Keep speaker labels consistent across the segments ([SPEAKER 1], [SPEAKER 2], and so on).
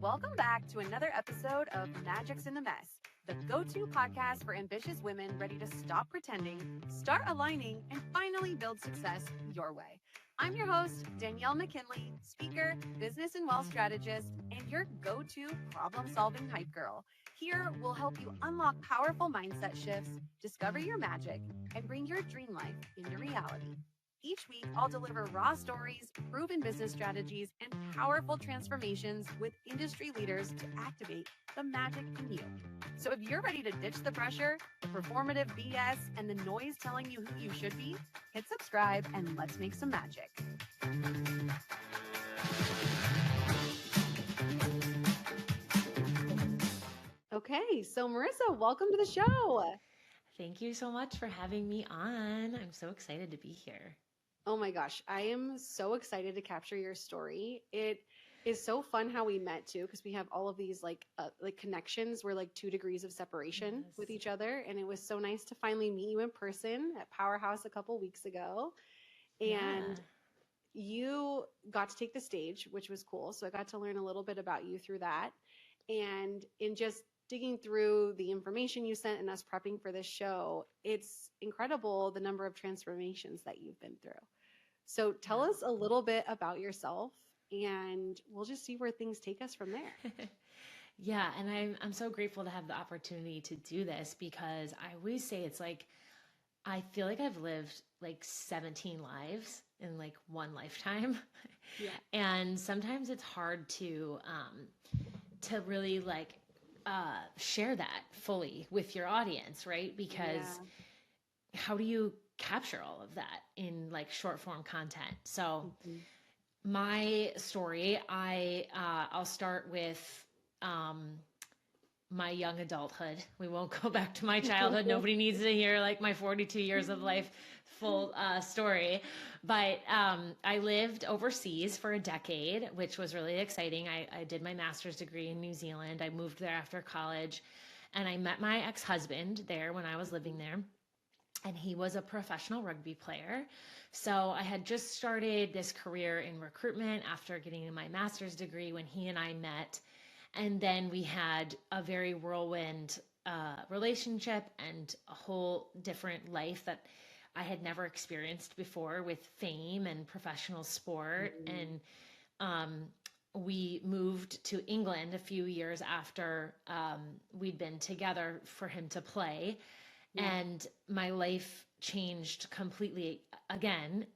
[SPEAKER 1] Welcome back to another episode of Magic's in the Mess, the go-to podcast for ambitious women ready to stop pretending, start aligning, and finally build success your way. I'm your host, Danielle McKinley, speaker, business and wealth strategist, and your go-to problem-solving hype girl. Here, we'll help you unlock powerful mindset shifts, discover your magic, and bring your dream life into reality. Each week, I'll deliver raw stories, proven business strategies, and powerful transformations with industry leaders to activate the magic in you. So if you're ready to ditch the pressure, the performative BS, and the noise telling you who you should be, hit subscribe and let's make some magic. Okay, so Marisa, welcome to the show.
[SPEAKER 2] Thank you so much for having me on. I'm so excited to be here.
[SPEAKER 1] Oh my gosh, I am so excited to capture your story. It is so fun how we met too, because we have all of these like connections. We're like 2 degrees of separation with each other, and it was so nice to finally meet you in person at Powerhouse a couple weeks ago. And you got to take the stage, which was cool. So I got to learn a little bit about you through that. And in just digging through the information you sent and us prepping for this show, it's incredible the number of transformations that you've been through. So tell us a little bit about yourself, and we'll just see where things take us from there.
[SPEAKER 2] Yeah, and I'm so grateful to have the opportunity to do this, because I always say it's like, I feel like I've lived like 17 lives in like one lifetime.
[SPEAKER 1] Yeah.
[SPEAKER 2] And sometimes it's hard to really like share that fully with your audience, right? Because how do you capture all of that in like short form content? So my story, I'll start with my young adulthood. We won't go back to my childhood. Nobody needs to hear like my 42 years of life full story. But I lived overseas for a decade, which was really exciting. I did my master's degree in New Zealand. I moved there after college, and I met my ex-husband there when I was living there. And he was a professional rugby player. So I had just started this career in recruitment after getting my master's degree when he and I met. And then we had a very whirlwind relationship and a whole different life that I had never experienced before with fame and professional sport. And we moved to England a few years after we'd been together for him to play. And my life changed completely again,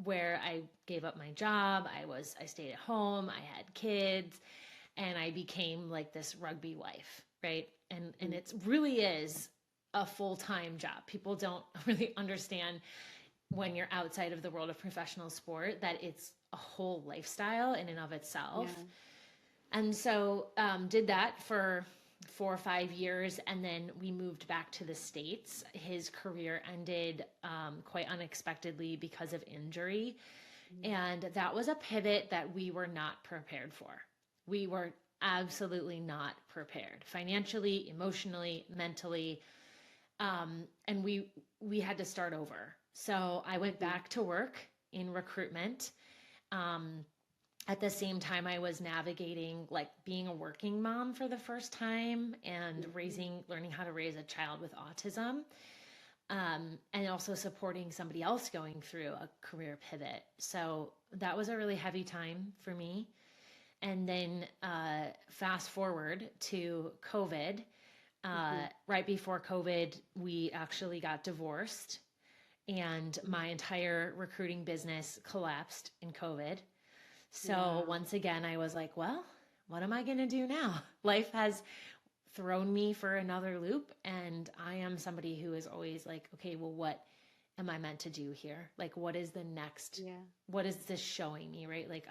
[SPEAKER 2] where I gave up my job. I stayed at home. I had kids. And I became like this rugby wife, right? And it really is a full-time job. People don't really understand when you're outside of the world of professional sport that it's a whole lifestyle in and of itself. Yeah. And so did that for 4 or 5 years, and then we moved back to the States. His career ended quite unexpectedly because of injury. And that was a pivot that we were not prepared for. We were absolutely not prepared financially, emotionally, mentally. And we had to start over. So I went back to work in recruitment. At the same time, I was navigating like being a working mom for the first time and learning how to raise a child with autism. And also supporting somebody else going through a career pivot. So that was a really heavy time for me. And then fast forward to COVID. Right before COVID, we actually got divorced, and my entire recruiting business collapsed in COVID. So once again, I was like, well, what am I going to do now? Life has thrown me for another loop, and I am somebody who is always like, okay, well, what am I meant to do here? Like, what is the next? What is this showing me, right? Like,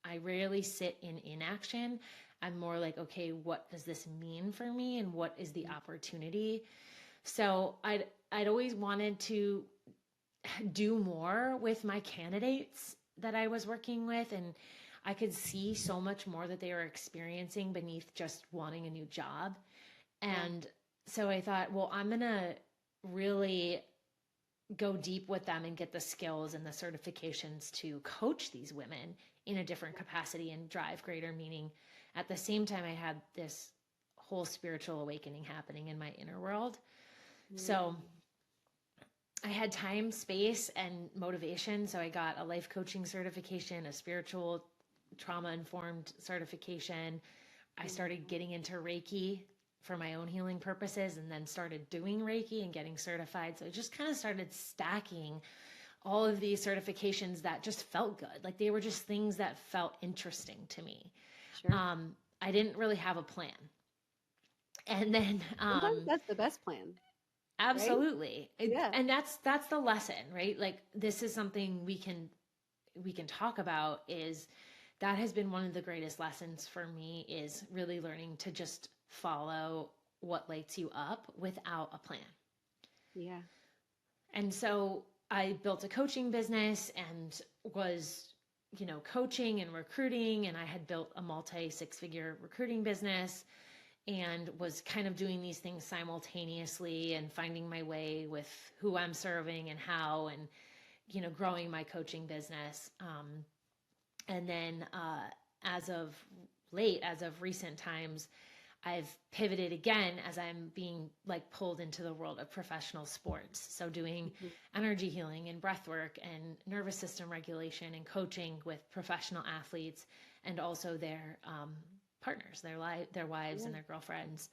[SPEAKER 2] I rarely sit in inaction. I'm more like, okay, what does this mean for me? And what is the opportunity? So I'd always wanted to do more with my candidates that I was working with. And I could see so much more that they were experiencing beneath just wanting a new job. And so I thought, well, I'm going to really go deep with them and get the skills and the certifications to coach these women in a different capacity and drive greater meaning at the same time, I had this whole spiritual awakening happening in my inner world. So I had time, space, and motivation. So I got a life coaching certification, a spiritual trauma informed certification. I started getting into Reiki for my own healing purposes, and then started doing Reiki and getting certified. So I just kind of started stacking all of these certifications that just felt good. Like they were just things that felt interesting to me.
[SPEAKER 1] Sure.
[SPEAKER 2] I didn't really have a plan. And then
[SPEAKER 1] Sometimes that's the best plan.
[SPEAKER 2] absolutely.
[SPEAKER 1] Right? Yeah.
[SPEAKER 2] And that's the lesson, right? Like this is something we can talk about, is that has been one of the greatest lessons for me, is really learning to just follow what lights you up without a plan.
[SPEAKER 1] Yeah.
[SPEAKER 2] And so I built a coaching business and was, coaching and recruiting, and I had built a multi six-figure recruiting business and was kind of doing these things simultaneously and finding my way with who I'm serving and how, and, growing my coaching business. And then as of recent times, I've pivoted again as I'm being like pulled into the world of professional sports. So doing energy healing and breath work and nervous system regulation and coaching with professional athletes, and also their partners, their wives and their girlfriends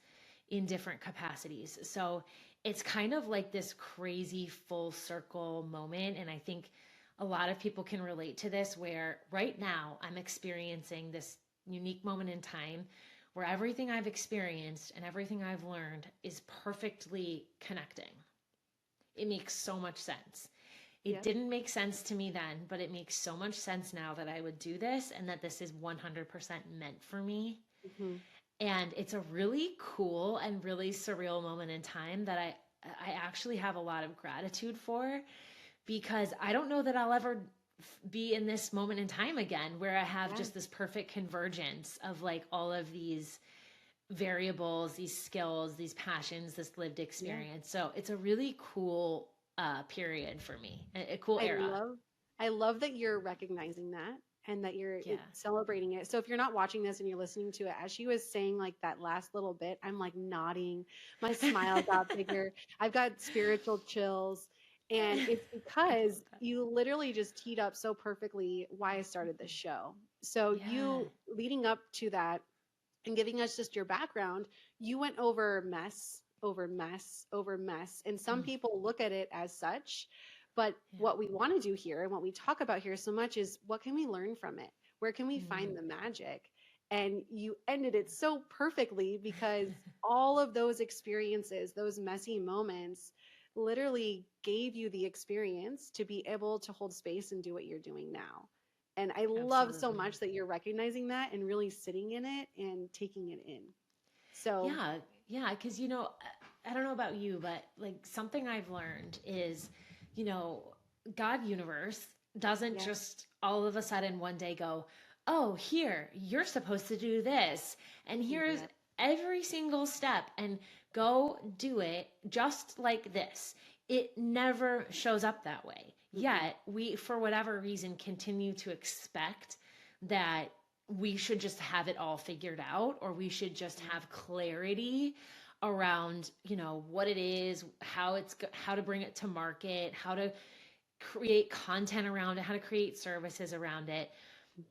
[SPEAKER 2] in different capacities. So it's kind of like this crazy full circle moment. And I think a lot of people can relate to this, where right now I'm experiencing this unique moment in time where everything I've experienced and everything I've learned is perfectly connecting. It makes so much sense. It didn't make sense to me then, but it makes so much sense now that I would do this and that this is 100% meant for me. And it's a really cool and really surreal moment in time that I actually have a lot of gratitude for, because I don't know that I'll ever be in this moment in time again where I have just this perfect convergence of like all of these variables, these skills, these passions, this lived experience. So it's a really cool period for me, a cool era.
[SPEAKER 1] I love that you're recognizing that and that you're celebrating it. So if you're not watching this and you're listening to it, as she was saying like that last little bit, I'm like nodding. My smile got bigger. I've got spiritual chills. And it's because you literally just teed up so perfectly why I started this show. So you leading up to that and giving us just your background, you went over mess, over mess, over mess. And some people look at it as such. But what we want to do here and what we talk about here so much is, what can we learn from it? Where can we find the magic? And you ended it so perfectly, because all of those experiences, those messy moments, literally gave you the experience to be able to hold space and do what you're doing now. And I love so much that you're recognizing that and really sitting in it and taking it in. So
[SPEAKER 2] yeah, because I don't know about you, but like something I've learned is, God universe doesn't just all of a sudden one day go, oh, here, you're supposed to do this, and here's every single step, and go do it just like this. It never shows up that way. Yet we, for whatever reason, continue to expect that we should just have it all figured out, or we should just have clarity around, what it is, how to bring it to market, how to create content around it, how to create services around it.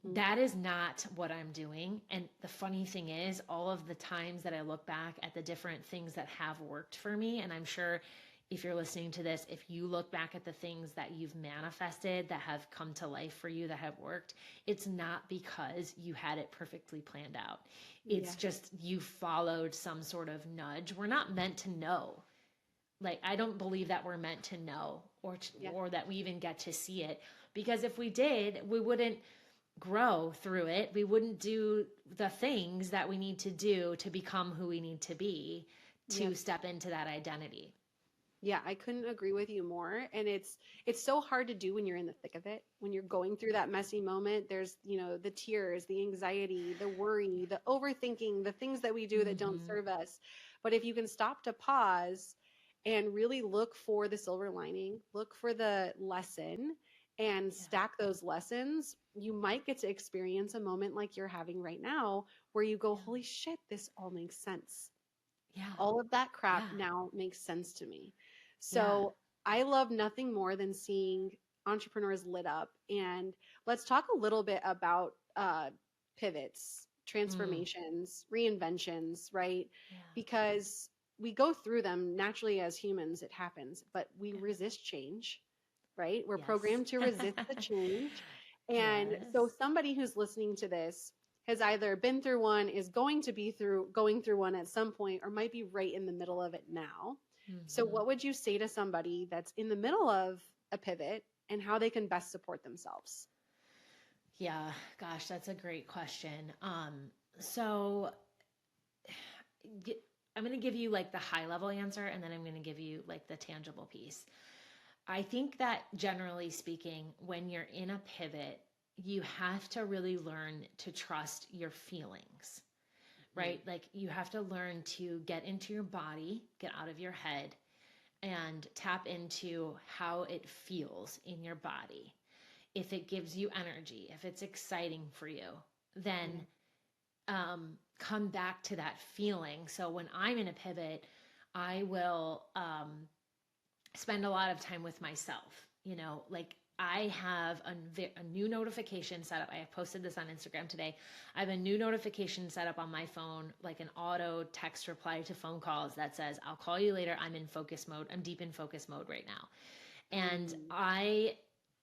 [SPEAKER 2] That is not what I'm doing. And the funny thing is, all of the times that I look back at the different things that have worked for me, and I'm sure if you're listening to this, if you look back at the things that you've manifested that have come to life for you, that have worked, it's not because you had it perfectly planned out. It's just you followed some sort of nudge. We're not meant to know. Like, I don't believe that we're meant to know, or that we even get to see it, because if we did, we wouldn't grow through it. We wouldn't do the things that we need to do to become who we need to be, to step into that identity.
[SPEAKER 1] Yeah, I couldn't agree with you more. And it's so hard to do when you're in the thick of it. When you're going through that messy moment, there's, the tears, the anxiety, the worry, the overthinking, the things that we do that don't serve us. But if you can stop to pause and really look for the silver lining, look for the lesson, and
[SPEAKER 2] Yeah.
[SPEAKER 1] stack those lessons, you might get to experience a moment like you're having right now where you go,
[SPEAKER 2] Yeah.
[SPEAKER 1] holy shit, this all makes sense.
[SPEAKER 2] Yeah.
[SPEAKER 1] All of that crap
[SPEAKER 2] Yeah.
[SPEAKER 1] now makes sense to me.
[SPEAKER 2] Yeah.
[SPEAKER 1] So I love nothing more than seeing entrepreneurs lit up. And let's talk a little bit about pivots,
[SPEAKER 2] Mm.
[SPEAKER 1] transformations, reinventions, right?
[SPEAKER 2] Yeah.
[SPEAKER 1] Because we go through them naturally as humans, it happens, but we
[SPEAKER 2] Yeah.
[SPEAKER 1] resist change, right? We're
[SPEAKER 2] Yes.
[SPEAKER 1] programmed to resist the change. And so
[SPEAKER 2] Yes.
[SPEAKER 1] somebody who's listening to this has either been through one, is going through one at some point, or might be right in the middle of it now. So
[SPEAKER 2] Hmm.
[SPEAKER 1] what would you say to somebody that's in the middle of a pivot and how they can best support themselves?
[SPEAKER 2] Yeah, gosh, that's a great question. So g- I'm going to give you like the high level answer, and then I'm going to give you like the tangible piece. I think that generally speaking, when you're in a pivot, you have to really learn to trust your feelings, right? Like you have to learn to get into your body, get out of your head, and tap into how it feels in your body. If it gives you energy, if it's exciting for you, then
[SPEAKER 1] Yeah.
[SPEAKER 2] come back to that feeling. So when I'm in a pivot, I will spend a lot of time with myself. Like I have a new notification set up. I have posted this on Instagram today. I have a new notification set up on my phone, like an auto text reply to phone calls that says, I'll call you later. I'm in focus mode. I'm deep in focus mode right now. And
[SPEAKER 1] Mm.
[SPEAKER 2] I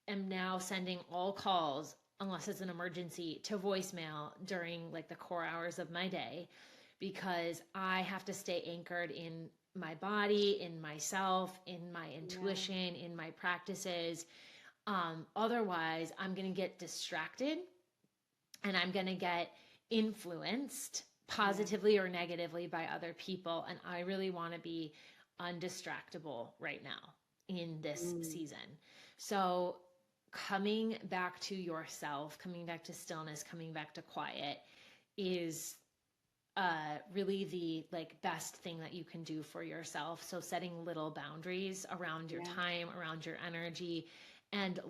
[SPEAKER 2] am now sending all calls, unless it's an emergency, to voicemail during like the core hours of my day, because I have to stay anchored in my body, in myself, in my
[SPEAKER 1] Yeah.
[SPEAKER 2] intuition, in my practices. Otherwise, I'm going to get distracted and I'm going to get influenced
[SPEAKER 1] Yeah.
[SPEAKER 2] positively or negatively by other people. And I really want to be undistractable right now in this
[SPEAKER 1] Mm.
[SPEAKER 2] season. So, coming back to yourself, coming back to stillness, coming back to quiet is really the like best thing that you can do for yourself. So setting little boundaries around your
[SPEAKER 1] Yeah.
[SPEAKER 2] time, around your energy, and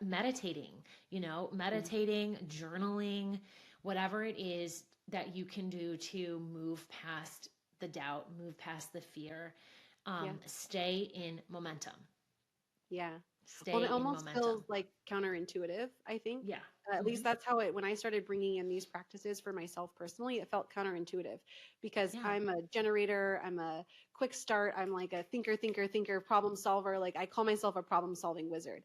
[SPEAKER 2] meditating,
[SPEAKER 1] Mm.
[SPEAKER 2] meditating, journaling, whatever it is that you can do to move past the doubt, move past the fear,
[SPEAKER 1] Yeah.
[SPEAKER 2] stay in momentum,
[SPEAKER 1] Yeah. Well,
[SPEAKER 2] stay
[SPEAKER 1] it
[SPEAKER 2] in
[SPEAKER 1] almost
[SPEAKER 2] momentum.
[SPEAKER 1] feels like counterintuitive, I think.
[SPEAKER 2] Yeah.
[SPEAKER 1] At least
[SPEAKER 2] Hmm.
[SPEAKER 1] that's how when I started bringing in these practices for myself personally, it felt counterintuitive because
[SPEAKER 2] Yeah.
[SPEAKER 1] I'm a generator, I'm a quick start, I'm like a thinker, problem solver. Like I call myself a problem solving wizard.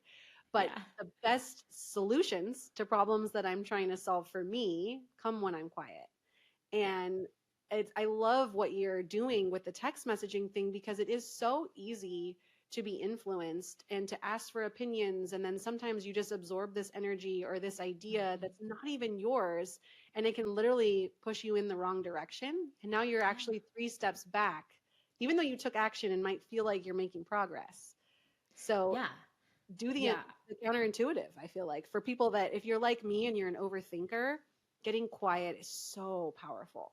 [SPEAKER 1] But
[SPEAKER 2] Yeah.
[SPEAKER 1] the best solutions to problems that I'm trying to solve for me come when I'm quiet.
[SPEAKER 2] Yeah.
[SPEAKER 1] And I love what you're doing with the text messaging thing because it is so easy to be influenced and to ask for opinions. And then sometimes you just absorb this energy or this idea
[SPEAKER 2] Hmm.
[SPEAKER 1] that's not even yours. And it can literally push you in the wrong direction. And now you're
[SPEAKER 2] Yeah.
[SPEAKER 1] actually 3 steps back, even though you took action and might feel like you're making progress. So
[SPEAKER 2] Yeah.
[SPEAKER 1] do
[SPEAKER 2] Yeah.
[SPEAKER 1] the counterintuitive, I feel like, for people that if you're like me and you're an overthinker, getting quiet is so powerful.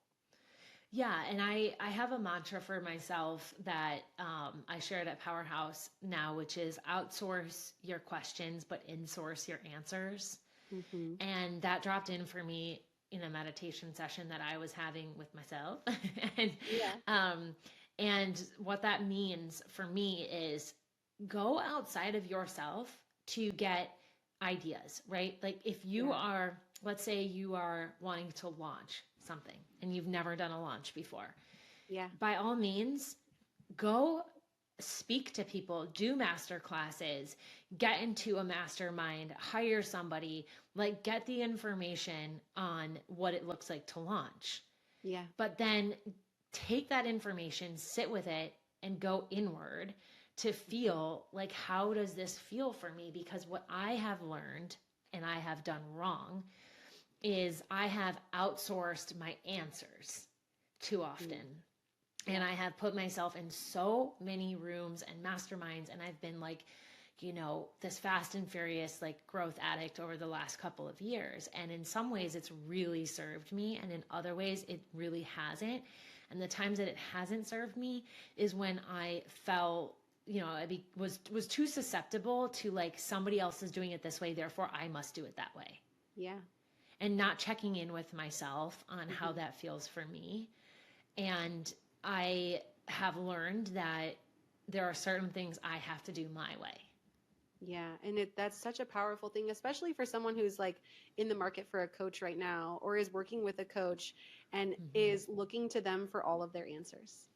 [SPEAKER 2] Yeah, and I have a mantra for myself that I shared at Powerhouse now, which is outsource your questions, but insource your answers.
[SPEAKER 1] Hmm.
[SPEAKER 2] And that dropped in for me in a meditation session that I was having with myself. and
[SPEAKER 1] Yeah.
[SPEAKER 2] um, and what that means for me is go outside of yourself to get ideas, right? Like if you
[SPEAKER 1] Yeah.
[SPEAKER 2] are, let's say you are wanting to launch something and you've never done a launch before,
[SPEAKER 1] Yeah.
[SPEAKER 2] by all means, go speak to people, do master classes, get into a mastermind, hire somebody, like get the information on what it looks like to launch.
[SPEAKER 1] Yeah.
[SPEAKER 2] But then take that information, sit with it, and go inward to feel like, how does this feel for me? Because what I have learned and I have done wrong is I have outsourced my answers too
[SPEAKER 1] Mm.
[SPEAKER 2] often. And
[SPEAKER 1] Yeah.
[SPEAKER 2] I have put myself in so many rooms and masterminds, and I've been like, this fast and furious like growth addict over the last couple of years. And in some ways it's really served me, and in other ways it really hasn't. And the times that it hasn't served me is when I fell was too susceptible to like somebody else is doing it this way, therefore I must do it that way.
[SPEAKER 1] Yeah.
[SPEAKER 2] And not checking in with myself on how that feels for me. And I have learned that there are certain things I have to do my way.
[SPEAKER 1] Yeah. And that's such a powerful thing, especially for someone who's like in the market for a coach right now, or is working with a coach and is looking to them for all of their answers.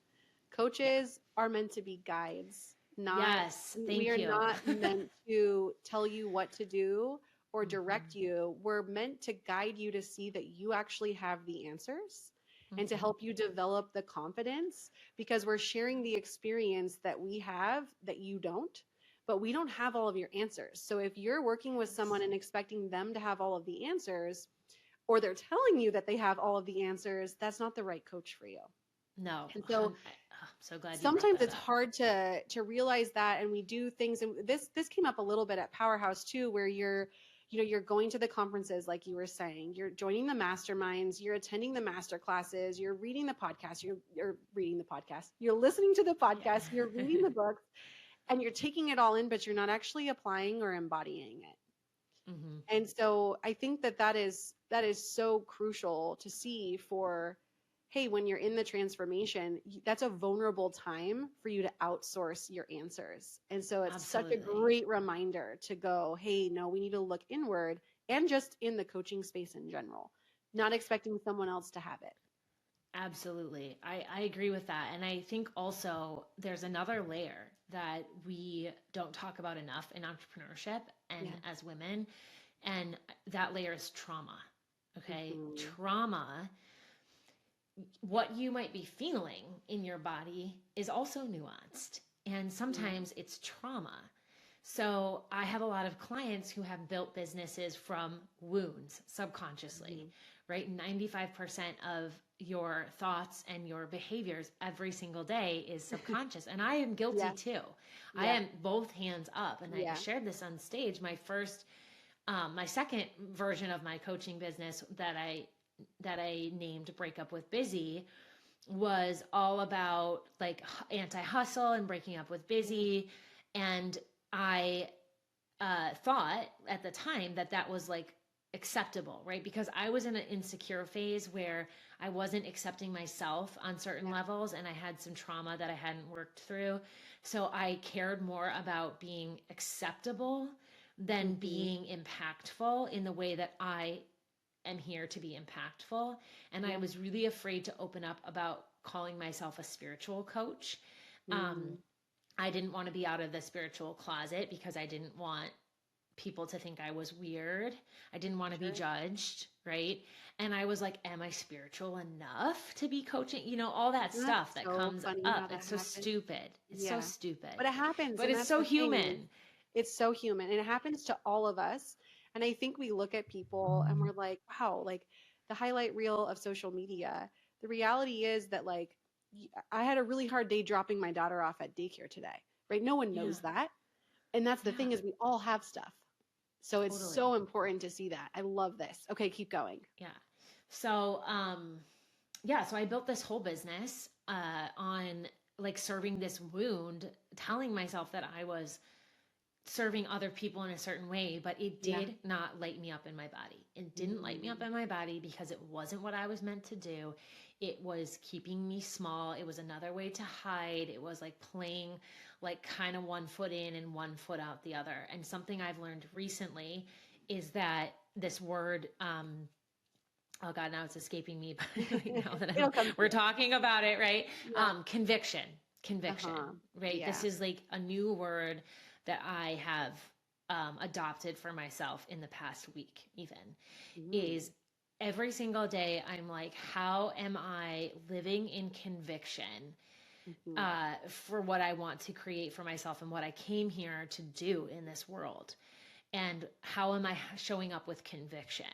[SPEAKER 1] Coaches are meant to be guides, we are not meant to tell you what to do or direct you. We're meant to guide you to see that you actually have the answers and to help you develop the confidence, because we're sharing the experience that we have that you don't, but we don't have all of your answers. So if you're working with someone and expecting them to have all of the answers, or they're telling you that they have all of the answers, that's not the right coach for you.
[SPEAKER 2] No.
[SPEAKER 1] And so
[SPEAKER 2] I'm so glad
[SPEAKER 1] sometimes it's hard to realize that. And we do things, and this came up a little bit at Powerhouse too, where you're going to the conferences, like you were saying, you're joining the masterminds, you're attending the master classes, you're reading the podcast, you're reading the podcast, you're listening to the podcast, you're reading the books, and you're taking it all in, but you're not actually applying or embodying it. And so I think that is so crucial to see for, hey, when you're in the transformation, that's a vulnerable time for you to outsource your answers. And so it's such a great reminder to go, hey, no, we need to look inward, and just in the coaching space in general, not expecting someone else to have it.
[SPEAKER 2] Absolutely. I agree with that. And I think also there's another layer that we don't talk about enough in entrepreneurship and as women, and that layer is trauma. Okay. Trauma, what you might be feeling in your body is also nuanced. And sometimes it's trauma. So I have a lot of clients who have built businesses from wounds subconsciously, right? 95% of your thoughts and your behaviors every single day is subconscious. And I am guilty too. I am both hands up. And I shared this on stage. My second version of my coaching business that I named Break Up with Busy was all about like anti-hustle and breaking up with busy. And I thought at the time that was like acceptable, right? Because I was in an insecure phase where I wasn't accepting myself on certain levels, and I had some trauma that I hadn't worked through. So I cared more about being acceptable than being impactful in the way that I am here to be impactful. And I was really afraid to open up about calling myself a spiritual coach. I didn't want to be out of the spiritual closet because I didn't want people to think I was weird. I didn't want to be judged, right? And I was like, am I spiritual enough to be coaching? All that stuff that comes up. It's so stupid. It's so stupid.
[SPEAKER 1] But it happens.
[SPEAKER 2] But it's so human.
[SPEAKER 1] It's so human. And it happens to all of us. And I think we look at people and we're like, wow, like the highlight reel of social media. The reality is that like, I had a really hard day dropping my daughter off at daycare today, right? No one knows that. And that's the thing, is we all have stuff. So it's so important to see that. I love this. Okay, keep going.
[SPEAKER 2] Yeah. So, so I built this whole business on like serving this wound, telling myself that I was serving other people in a certain way, but it did not light me up in my body. It didn't light me up in my body because it wasn't what I was meant to do. It was keeping me small. It was another way to hide. It was like playing like kind of one foot in and one foot out the other. And something I've learned recently is that this word, oh God, now it's escaping me. But now that we're talking about it, right? Conviction, right?
[SPEAKER 1] Yeah.
[SPEAKER 2] This is like a new word that I have adopted for myself in the past week, even, is every single day I'm like, how am I living in conviction for what I want to create for myself and what I came here to do in this world? And how am I showing up with conviction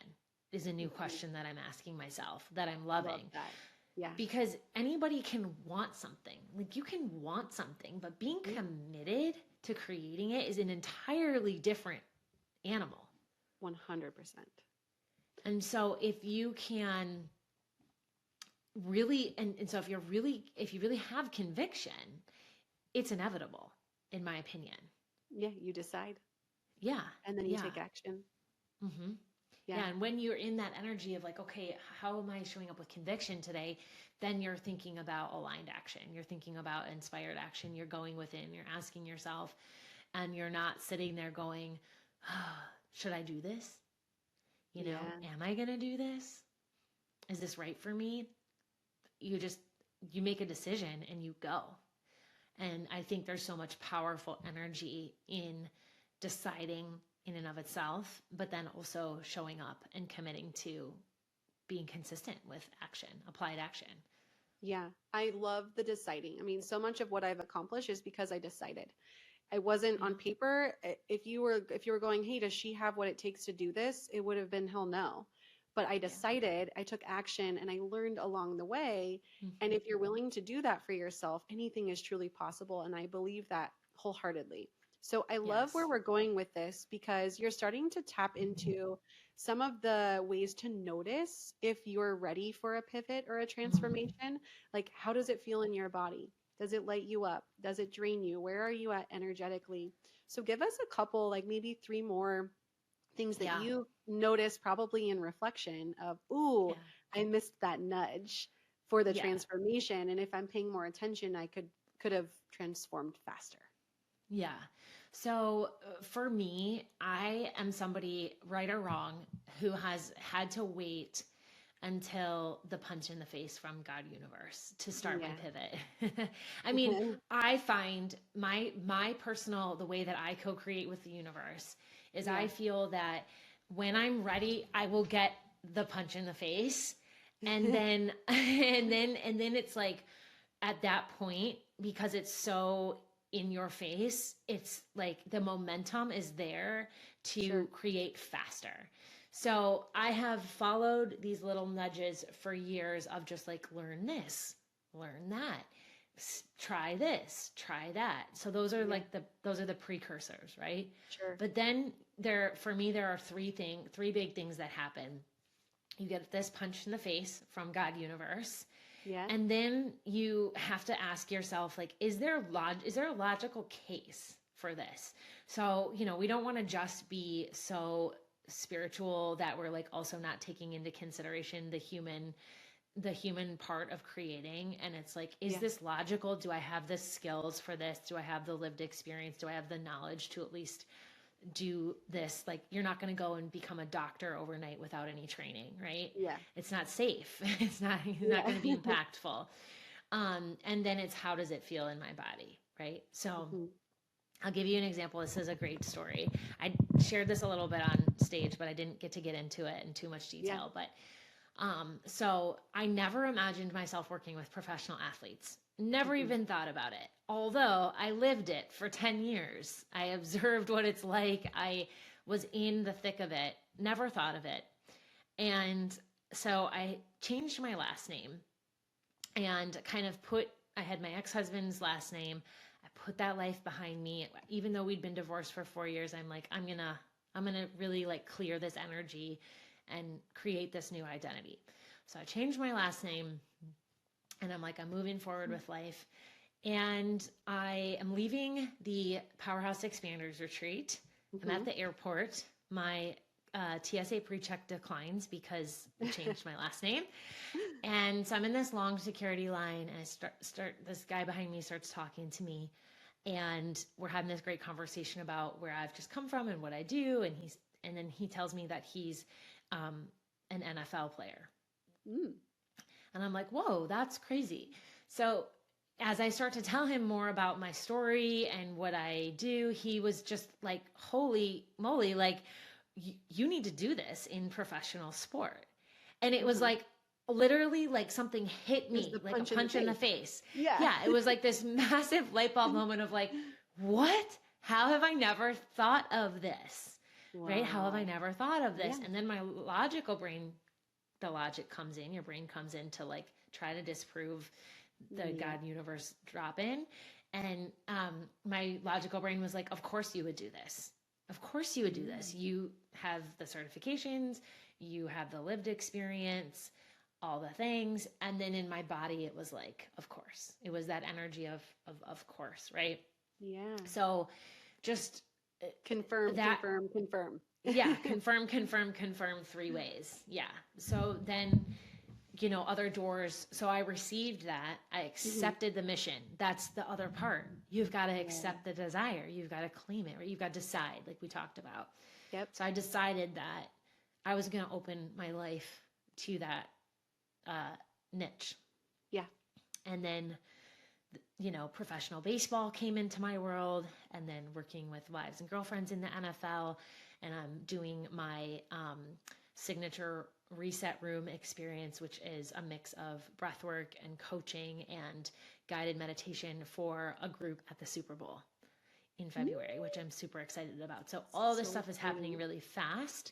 [SPEAKER 2] is a new question that I'm asking myself, that I'm loving.
[SPEAKER 1] Love that. Yeah.
[SPEAKER 2] Because anybody can want something. Like you can want something, but being committed to creating it is an entirely different animal.
[SPEAKER 1] 100%.
[SPEAKER 2] And so if you can really, and so if you really have conviction, it's inevitable. in my opinion.
[SPEAKER 1] Yeah, you decide
[SPEAKER 2] Yeah.
[SPEAKER 1] and then you
[SPEAKER 2] Yeah.
[SPEAKER 1] take action.
[SPEAKER 2] Mm-hmm.
[SPEAKER 1] Yeah.
[SPEAKER 2] Yeah. And when you're in that energy of like, okay, how am I showing up with conviction today? Then you're thinking about aligned action. You're thinking about inspired action. You're going within, you're asking yourself, and you're not sitting there going, oh, should I do this? You know,
[SPEAKER 1] Yeah.
[SPEAKER 2] am I going to do this? Is this right for me? You just, you make a decision and you go. And I think there's so much powerful energy in deciding in and of itself, but then also showing up and committing to being consistent with action, applied action.
[SPEAKER 1] Yeah. I love the deciding. I mean, so much of what I've accomplished is because I decided. I wasn't on
[SPEAKER 2] Yeah.
[SPEAKER 1] paper. If you were going, hey, does she have what it takes to do this? It would have been hell no. But I decided, I took action, and I learned along the way. And if you're willing to do that for yourself, anything is truly possible. And I believe that wholeheartedly. So I love
[SPEAKER 2] Yes.
[SPEAKER 1] where we're going with this because you're starting to tap into some of the ways to notice if you're ready for a pivot or a transformation. Like, how does it feel in your body? Does it light you up? Does it drain you? Where are you at energetically? So give us a couple, like maybe three more things that
[SPEAKER 2] Yeah.
[SPEAKER 1] you notice probably in reflection of, ooh,
[SPEAKER 2] Yeah.
[SPEAKER 1] I missed that nudge for the
[SPEAKER 2] Yeah.
[SPEAKER 1] transformation. And if I'm paying more attention, I could have transformed faster.
[SPEAKER 2] Yeah. So for me, I am somebody, right or wrong, who has had to wait until the punch in the face from God universe to start my pivot. I mean, I find my personal, the way that I co-create with the universe is
[SPEAKER 1] Yeah.
[SPEAKER 2] I feel that when I'm ready, I will get the punch in the face. And then and then it's like at that point, because it's so in your face, it's like the momentum is there to
[SPEAKER 1] Sure.
[SPEAKER 2] create faster. So I have followed these little nudges for years of just like, learn this, learn that, try this, try that. So those are like those are the precursors, right?
[SPEAKER 1] Sure.
[SPEAKER 2] But then for me, there are three big things that happen. You get this punch in the face from God universe.
[SPEAKER 1] Yeah.
[SPEAKER 2] And then you have to ask yourself, like, is there a logical case for this? So, we don't want to just be so spiritual that we're like also not taking into consideration the human part of creating. And it's like, is this logical? Do I have the skills for this? Do I have the lived experience? Do I have the knowledge to at least do this? Like, you're not going to go and become a doctor overnight without any training, right?
[SPEAKER 1] Yeah.
[SPEAKER 2] It's not safe. It's not going to be impactful. And then it's, how does it feel in my body, right? So I'll give you an example. This is a great story. I shared this a little bit on stage, but I didn't get to get into it in too much detail. But so I never imagined myself working with professional athletes. Never even thought about it. Although I lived it for 10 years. I observed what it's like. I was in the thick of it. Never thought of it. And so I changed my last name and kind of I had my ex-husband's last name. I put that life behind me. Even though we'd been divorced for 4 years, I'm like, I'm gonna really like clear this energy and create this new identity. So I changed my last name and I'm like, I'm moving forward with life. And I am leaving the Powerhouse Expanders retreat. I'm at the airport. My TSA pre-check declines because I changed my last name. And so I'm in this long security line and I start this guy behind me starts talking to me. And we're having this great conversation about where I've just come from and what I do. And then he tells me that he's an NFL player. And I'm like, whoa, that's crazy. So as I start to tell him more about my story and what I do, he was just like, holy moly, like, you need to do this in professional sport. And it was like, literally like something hit me, like a punch in the face. Yeah. It was like this massive light bulb moment of like, what? How have I never thought of this? Wow. Right? How have I never thought of this? Yeah. And then my logical brain, the logic comes in, your brain comes in to like try to disprove the God universe drop in. And my logical brain was like, of course you would do this. Of course you would do this. You have the certifications, you have the lived experience, all the things. And then in my body, it was like, of course. It was that energy of course, right?
[SPEAKER 1] Yeah.
[SPEAKER 2] So just
[SPEAKER 1] Confirm,
[SPEAKER 2] that,
[SPEAKER 1] confirm.
[SPEAKER 2] yeah, confirm 3 ways. Yeah. So then, other doors. So I received that. I accepted the mission. That's the other part. You've got to accept the desire. You've got to claim it, right? You've got to decide, like we talked about.
[SPEAKER 1] Yep.
[SPEAKER 2] So I decided that I was going to open my life to that niche.
[SPEAKER 1] Yeah.
[SPEAKER 2] And then, professional baseball came into my world, and then working with wives and girlfriends in the NFL. And I'm doing my signature reset room experience, which is a mix of breath work and coaching and guided meditation for a group at the Super Bowl in February, which I'm super excited about. So all this stuff is happening really fast,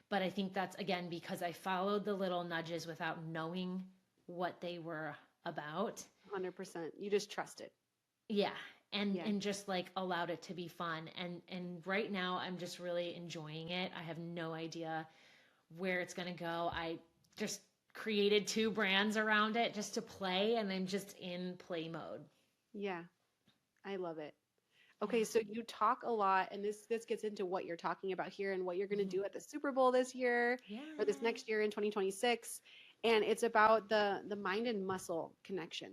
[SPEAKER 2] but I think that's, again, because I followed the little nudges without knowing what they were about.
[SPEAKER 1] 100%. You just trust it.
[SPEAKER 2] Yeah. And just like allowed it to be fun. And right now I'm just really enjoying it. I have no idea where it's going to go. I just created 2 brands around it just to play, and I'm just in play mode.
[SPEAKER 1] Yeah. I love it. Okay, so you talk a lot, and this gets into what you're talking about here and what you're going to do at the Super Bowl this year or this next year in 2026. And it's about the mind and muscle connection.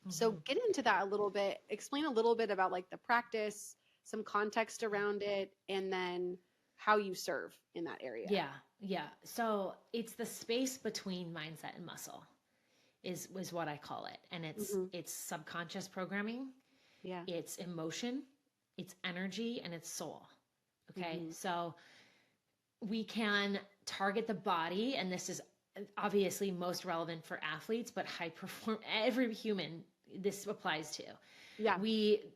[SPEAKER 1] So get into that a little bit. Explain a little bit about like the practice, some context around it, and then how you serve in that area.
[SPEAKER 2] Yeah. So it's the space between mindset and muscle is what I call it. And it's subconscious programming.
[SPEAKER 1] Yeah.
[SPEAKER 2] It's emotion, it's energy, and it's soul. Okay. So we can target the body, and this is obviously most relevant for athletes, but every human this applies to.
[SPEAKER 1] Yeah.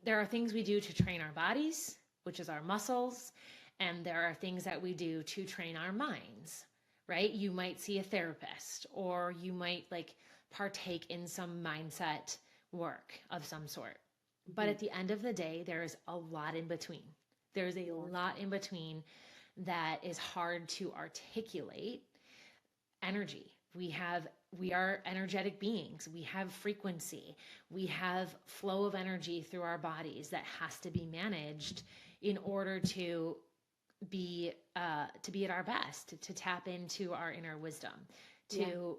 [SPEAKER 2] There are things we do to train our bodies, which is our muscles, and there are things that we do to train our minds, right? You might see a therapist, or you might like partake in some mindset work of some sort. But at the end of the day, there is a lot in between. There's a lot in between that is hard to articulate. Energy. We are energetic beings. We have frequency. We have flow of energy through our bodies that has to be managed in order to be at our best, to tap into our inner wisdom, to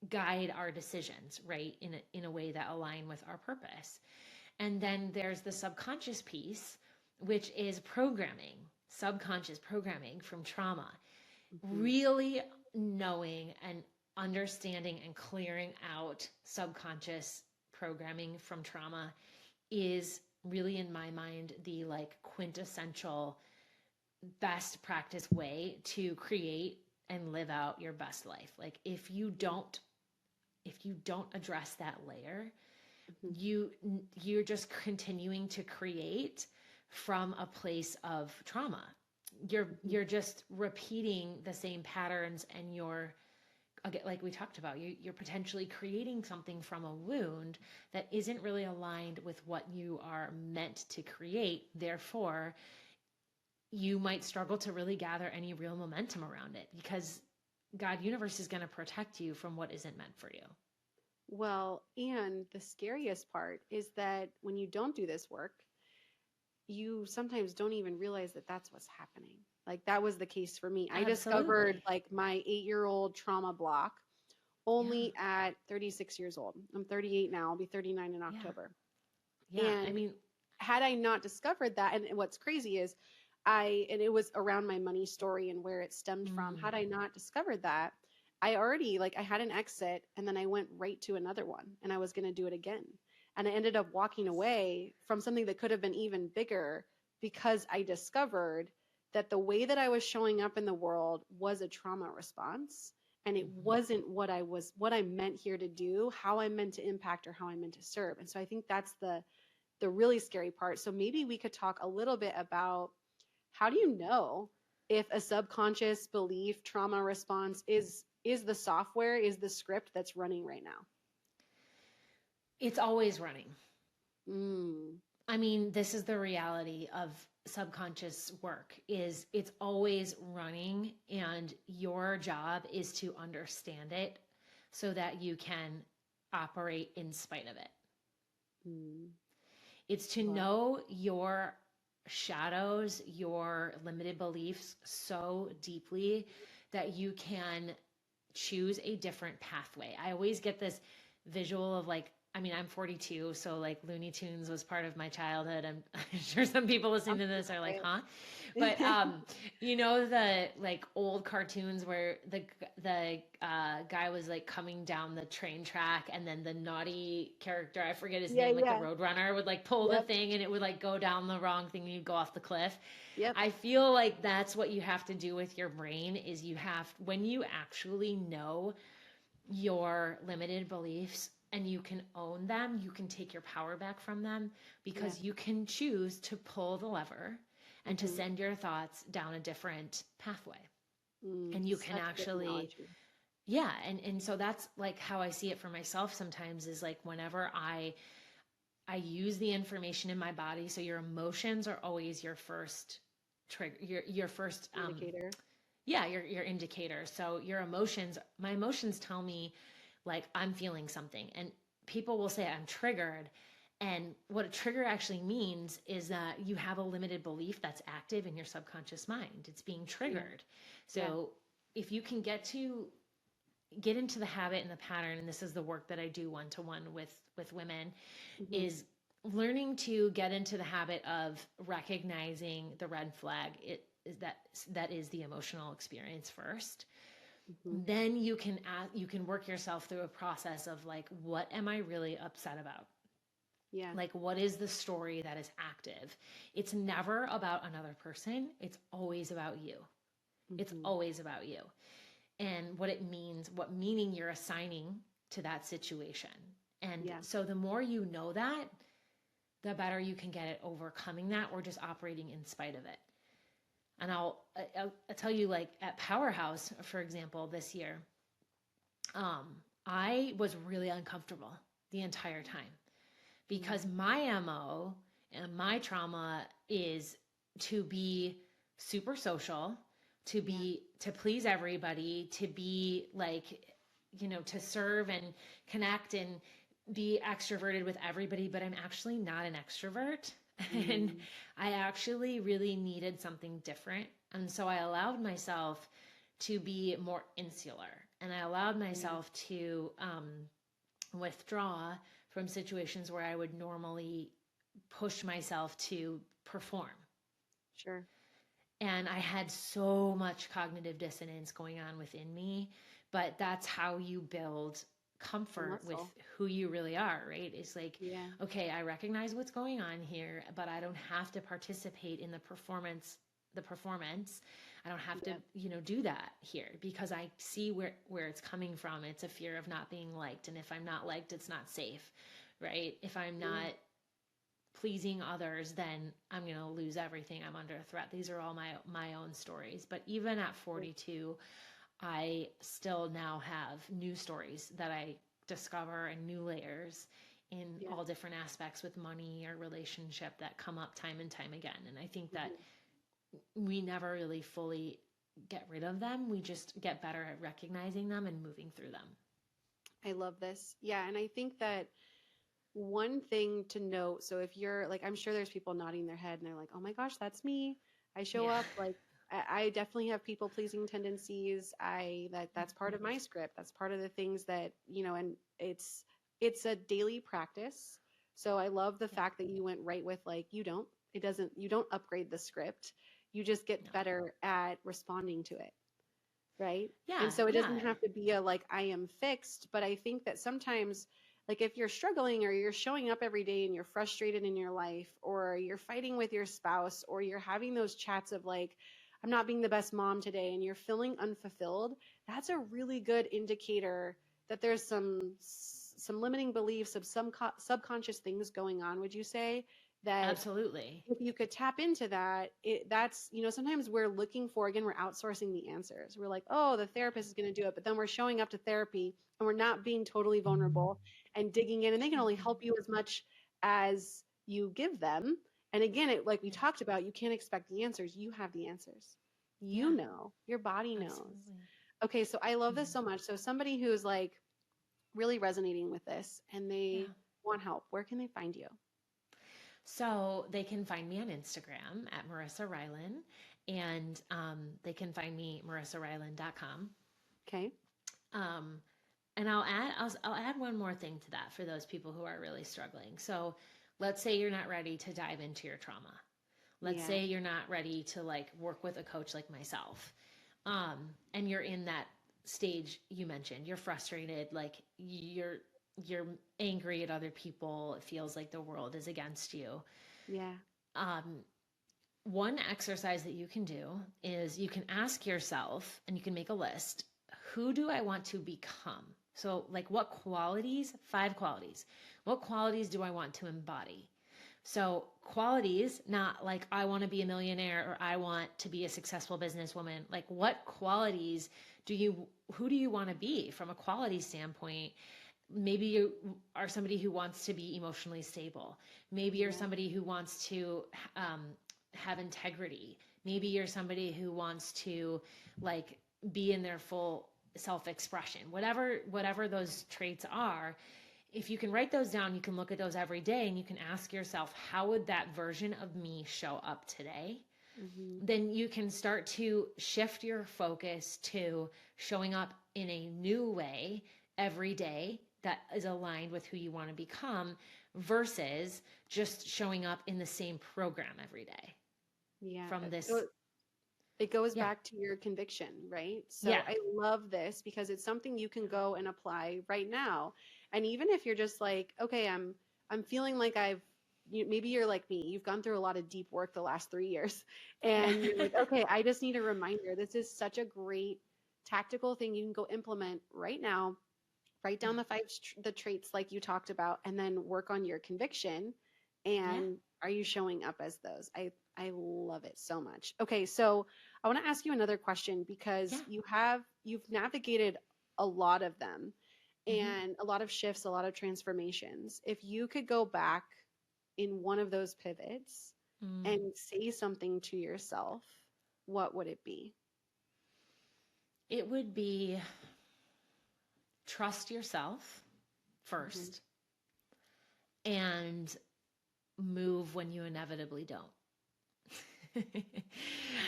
[SPEAKER 2] guide our decisions, right, in a way that align with our purpose. And then there's the subconscious piece, which is programming, subconscious programming from trauma. Really knowing and understanding and clearing out subconscious programming from trauma is really, in my mind, the like quintessential best practice way to create and live out your best life. Like if you don't address that layer, you're just continuing to create from a place of trauma. You're just repeating the same patterns, and you're, like we talked about, you're potentially creating something from a wound that isn't really aligned with what you are meant to create. Therefore, you might struggle to really gather any real momentum around it, because God universe is going to protect you from what isn't meant for you.
[SPEAKER 1] Well, and the scariest part is that when you don't do this work, you sometimes don't even realize that that's what's happening. Like that was the case for me. I discovered like my 8-year-old trauma block only at 36 years old. I'm 38 now. I'll be 39 in October.
[SPEAKER 2] Yeah.
[SPEAKER 1] And I mean, had I not discovered that, and what's crazy is and it was around my money story and where it stemmed from. Had I not discovered that, I already, like, I had an exit, and then I went right to another one, and I was going to do it again. And I ended up walking away from something that could have been even bigger, because I discovered that the way that I was showing up in the world was a trauma response. And it wasn't what I meant here to do, how I meant to impact, or how I meant to serve. And so I think that's the really scary part. So maybe we could talk a little bit about, how do you know if a subconscious belief trauma response is the software, is the script that's running right now?
[SPEAKER 2] It's always running. I mean, this is the reality of subconscious work, is it's always running, and your job is to understand it so that you can operate in spite of it. It's to know your shadows, your limited beliefs so deeply that you can choose a different pathway. I always get this visual of like, I mean, I'm 42, so like Looney Tunes was part of my childhood. I'm sure some people listening to this are like, huh? But you know the like old cartoons where the guy was like coming down the train track, and then the naughty character, I forget his name, like the Roadrunner, would like pull the thing, and it would like go down the wrong thing, and you'd go off the cliff. I feel like that's what you have to do with your brain. Is you have, when you actually know your limited beliefs and you can own them, you can take your power back from them, because you can choose to pull the lever and to send your thoughts down a different pathway. And you can actually, and so that's like how I see it for myself sometimes, is like whenever I use the information in my body. So your emotions are always your first trigger, your first
[SPEAKER 1] indicator.
[SPEAKER 2] Your indicator. So your emotions, my emotions tell me like I'm feeling something, and people will say I'm triggered. And what a trigger actually means is that you have a limited belief that's active in your subconscious mind. It's being triggered. So if you can get into the habit and the pattern, and this is the work that I do one-to-one with women, is learning to get into the habit of recognizing the red flag. It is that is the emotional experience first. Then you can work yourself through a process of like, what am I really upset about? Like, what is the story that is active? It's never about another person. It's always about you. It's always about you. And what it means, what meaning you're assigning to that situation. And so the more you know that, the better you can get at overcoming that, or just operating in spite of it. And I'll tell you, like at Powerhouse, for example, this year, I was really uncomfortable the entire time, because my MO and my trauma is to be super social, to please everybody, to be like, to serve and connect and be extroverted with everybody, but I'm actually not an extrovert. And I actually really needed something different. And so I allowed myself to be more insular, and I allowed myself to withdraw from situations where I would normally push myself to perform.
[SPEAKER 1] Sure.
[SPEAKER 2] And I had so much cognitive dissonance going on within me, but that's how you build comfort with who you really are, right? It's like, okay, I recognize what's going on here, but I don't have to participate in the performance. I don't have to, do that here, because I see where it's coming from. It's a fear of not being liked. And if I'm not liked, it's not safe, right? If I'm not pleasing others, then I'm going to lose everything. I'm under a threat. These are all my own stories. But even at 42, I still now have new stories that I discover, and new layers in all different aspects with money or relationship that come up time and time again. And I think that we never really fully get rid of them. We just get better at recognizing them and moving through them.
[SPEAKER 1] I love this. Yeah. And I think that one thing to note, so if you're like, I'm sure there's people nodding their head and they're like, oh my gosh, that's me. I show up like, I definitely have people pleasing tendencies. That's part of my script. That's part of the things that, and it's a daily practice. So I love the fact that you went right with like, you don't upgrade the script. You just get better at responding to it. Right.
[SPEAKER 2] Yeah.
[SPEAKER 1] And so it doesn't have to be a, like, I am fixed, but I think that sometimes, like if you're struggling, or you're showing up every day and you're frustrated in your life, or you're fighting with your spouse, or you're having those chats of like, I'm not being the best mom today, and you're feeling unfulfilled, that's a really good indicator that there's some limiting beliefs of some subconscious things going on. Would you say that?
[SPEAKER 2] Absolutely.
[SPEAKER 1] If you could tap into that, that's, sometimes we're looking for, again, we're outsourcing the answers. We're like, oh, the therapist is going to do it. But then we're showing up to therapy and we're not being totally vulnerable and digging in, and they can only help you as much as you give them. And again, like we talked about, you can't expect the answers. You have the answers. You know, your body knows.
[SPEAKER 2] Absolutely.
[SPEAKER 1] Okay. So I love this so much. So somebody who's like really resonating with this and they want help, where can they find you?
[SPEAKER 2] So they can find me on Instagram at Marisa Rylan, and they can find me marisarylan.com.
[SPEAKER 1] Okay.
[SPEAKER 2] And I'll add one more thing to that for those people who are really struggling. So let's say you're not ready to dive into your trauma. Let's say you're not ready to like work with a coach like myself. And you're in that stage you mentioned. You're frustrated, like you're angry at other people. It feels like the world is against you.
[SPEAKER 1] Yeah.
[SPEAKER 2] One exercise that you can do is you can ask yourself, and you can make a list, who do I want to become? So like what qualities, 5 qualities, what qualities do I want to embody? So qualities, not like I want to be a millionaire or I want to be a successful businesswoman. Like what qualities who do you want to be from a quality standpoint? Maybe you are somebody who wants to be emotionally stable. Maybe you're somebody who wants to have integrity. Maybe you're somebody who wants to like be in their full self-expression. Whatever those traits are, if you can write those down, you can look at those every day and you can ask yourself, how would that version of me show up today? Mm-hmm. Then you can start to shift your focus to showing up in a new way every day that is aligned with who you want to become versus just showing up in the same program every day.
[SPEAKER 1] Yeah.
[SPEAKER 2] From this.
[SPEAKER 1] So it goes back to your conviction, right? So I love this because it's something you can go and apply right now. And even if you're just like, okay, I'm feeling like maybe you're like me, you've gone through a lot of deep work the last 3 years and you're like, okay, I just need a reminder. This is such a great tactical thing you can go implement right now. Write down the traits like you talked about, and then work on your conviction. And are you showing up as those? I love it so much. Okay, so I want to ask you another question because you've navigated a lot of them and a lot of shifts, a lot of transformations. If you could go back in one of those pivots and say something to yourself, what would it be?
[SPEAKER 2] It would be trust yourself first and move when you inevitably don't.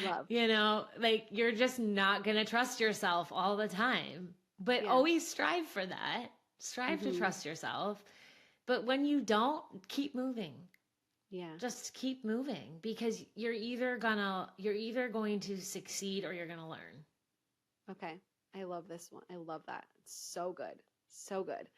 [SPEAKER 1] Love.
[SPEAKER 2] You know, like you're just not going to trust yourself all the time, but always strive for that. Strive to trust yourself. But when you don't, keep moving. Yeah. Just keep moving because you're either going to succeed or you're going to learn.
[SPEAKER 1] Okay. I love this one. I love that. It's so good. So good.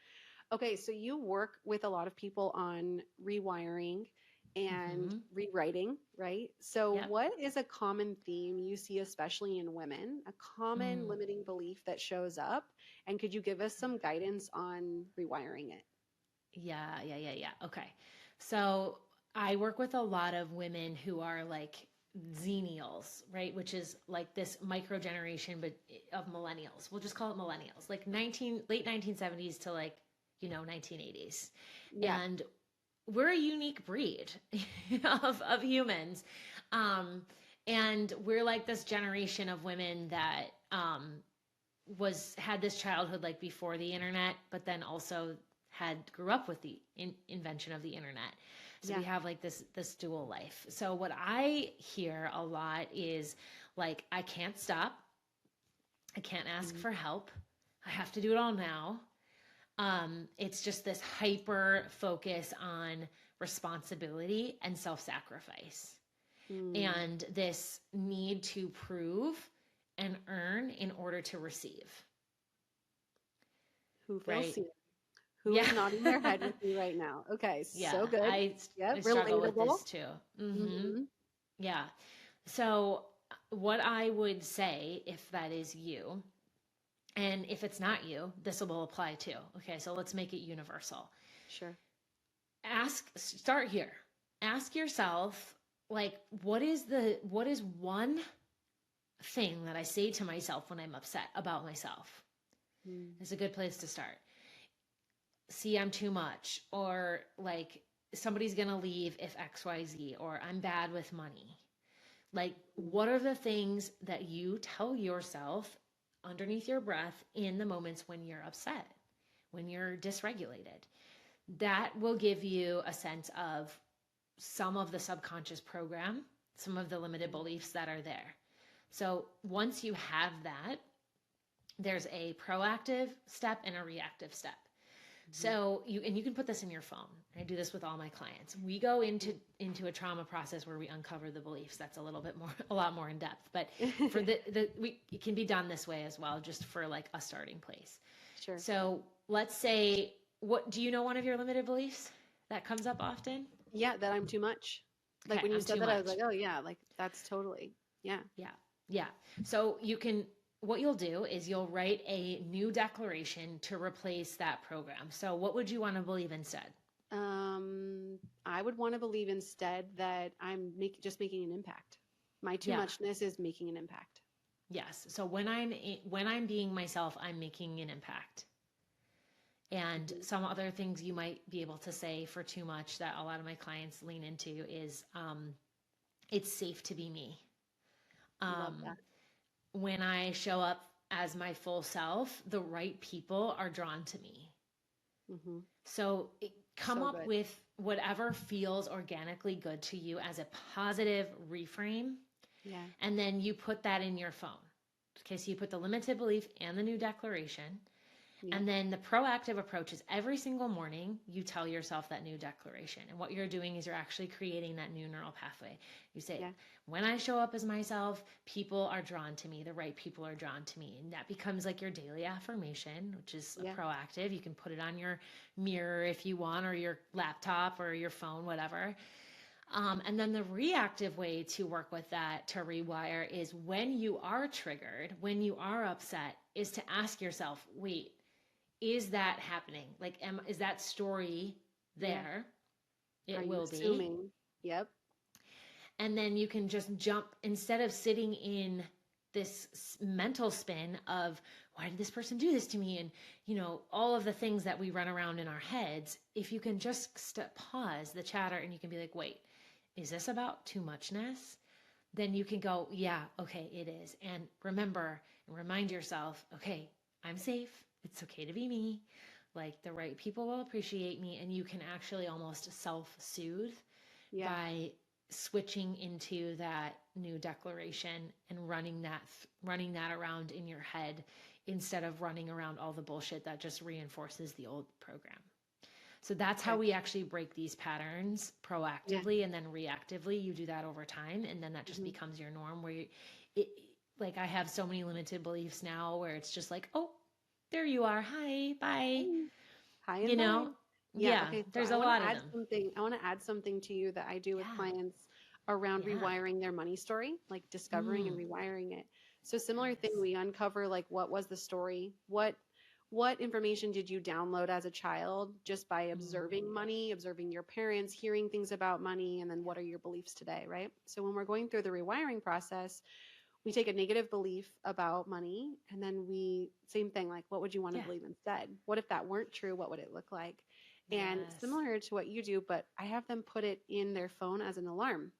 [SPEAKER 1] Okay. So you work with a lot of people on rewiring and rewriting, right? So what is a common theme you see, especially in women, a common limiting belief that shows up? And could you give us some guidance on rewiring it?
[SPEAKER 2] Yeah. Okay. So I work with a lot of women who are like Xennials, right? Which is like this micro generation, but of millennials. We'll just call it millennials, like late 1970s to like, 1980s. Yeah. And we're a unique breed of humans. And we're like this generation of women that had this childhood like before the internet, but then also grew up with the invention of the internet. So we have like this dual life. So what I hear a lot is like, I can't stop. I can't ask for help. I have to do it all now. It's just this hyper focus on responsibility and self-sacrifice and this need to prove and earn in order to receive.
[SPEAKER 1] Who feels seen? Who is nodding their head with me right now? Okay, so good.
[SPEAKER 2] I struggle with this too. Yeah. So what I would say, if that is you, and if it's not you, this will apply too. Okay, so let's make it universal.
[SPEAKER 1] Sure.
[SPEAKER 2] Start here. Ask yourself, like, what is one thing that I say to myself when I'm upset about myself? It's a good place to start. See, I'm too much, or like somebody's going to leave if XYZ, or I'm bad with money. Like, what are the things that you tell yourself underneath your breath in the moments when you're upset, when you're dysregulated? That will give you a sense of some of the subconscious program, some of the limited beliefs that are there. So once you have that, there's a proactive step and a reactive step. So you can put this in your phone. I do this with all my clients. We go into a trauma process where we uncover the beliefs. That's a lot more in depth, but for it can be done this way as well, just for like a starting place.
[SPEAKER 1] Sure.
[SPEAKER 2] So let's say, what do you know one of your limited beliefs that comes up often?
[SPEAKER 1] Yeah, that I'm too much. Like
[SPEAKER 2] Okay,
[SPEAKER 1] when you
[SPEAKER 2] I'm
[SPEAKER 1] said
[SPEAKER 2] too
[SPEAKER 1] that, I was
[SPEAKER 2] much.
[SPEAKER 1] like, oh yeah, like that's totally, yeah.
[SPEAKER 2] Yeah. So what you'll do is you'll write a new declaration to replace that program. So what would you want to believe instead?
[SPEAKER 1] I would want to believe instead that I'm just making an impact. My too
[SPEAKER 2] Yeah.
[SPEAKER 1] muchness is making an impact.
[SPEAKER 2] Yes. So when I'm being myself, I'm making an impact. And some other things you might be able to say for too much that a lot of my clients lean into is, it's safe to be me.
[SPEAKER 1] Love that.
[SPEAKER 2] When I show up as my full self, the right people are drawn to me.
[SPEAKER 1] Mm-hmm.
[SPEAKER 2] So come
[SPEAKER 1] So
[SPEAKER 2] up
[SPEAKER 1] good.
[SPEAKER 2] with whatever feels organically good to you as a positive reframe.
[SPEAKER 1] Yeah.
[SPEAKER 2] And then you put that in your phone. Okay, so you put the limited belief and the new declaration.
[SPEAKER 1] Yeah.
[SPEAKER 2] And then the proactive approach is every single morning you tell yourself that new declaration. And what you're doing is you're actually creating that new neural pathway. You say, when I show up as myself, people are drawn to me. The right people are drawn to me. And that becomes like your daily affirmation, which is proactive. You can put it on your mirror if you want, or your laptop or your phone, whatever. And then the reactive way to work with that, to rewire, is when you are triggered, when you are upset, is to ask yourself, wait, is that happening? Like, is that story there?
[SPEAKER 1] Yeah.
[SPEAKER 2] It will be.
[SPEAKER 1] Assuming? Yep.
[SPEAKER 2] And then you can just jump, instead of sitting in this mental spin of, why did this person do this to me? And, all of the things that we run around in our heads, if you can just pause the chatter and you can be like, wait, is this about too muchness? Then you can go, yeah, okay, it is. And remember and remind yourself, okay, I'm safe. It's okay to be me. Like, the right people will appreciate me. And you can actually almost self-soothe by switching into that new declaration and running that around in your head, instead of running around all the bullshit that just reinforces the old program. So that's how we actually break these patterns proactively, and then reactively you do that over time. And then that just becomes your norm, where like, I have so many limited beliefs now where it's just like, oh, there you are. Hi, bye.
[SPEAKER 1] Hi and bye.
[SPEAKER 2] Yeah.
[SPEAKER 1] Okay. So
[SPEAKER 2] There's a lot of them.
[SPEAKER 1] I want to add something to you that I do with clients around rewiring their money story, like discovering and rewiring it. So similar thing, we uncover, like, what was the story? What information did you download as a child just by observing money, observing your parents, hearing things about money, and then what are your beliefs today, right? So when we're going through the rewiring process, we take a negative belief about money, and then same thing, like, what would you want to believe instead? What if that weren't true? What would it look like? And similar to what you do, but I have them put it in their phone as an alarm.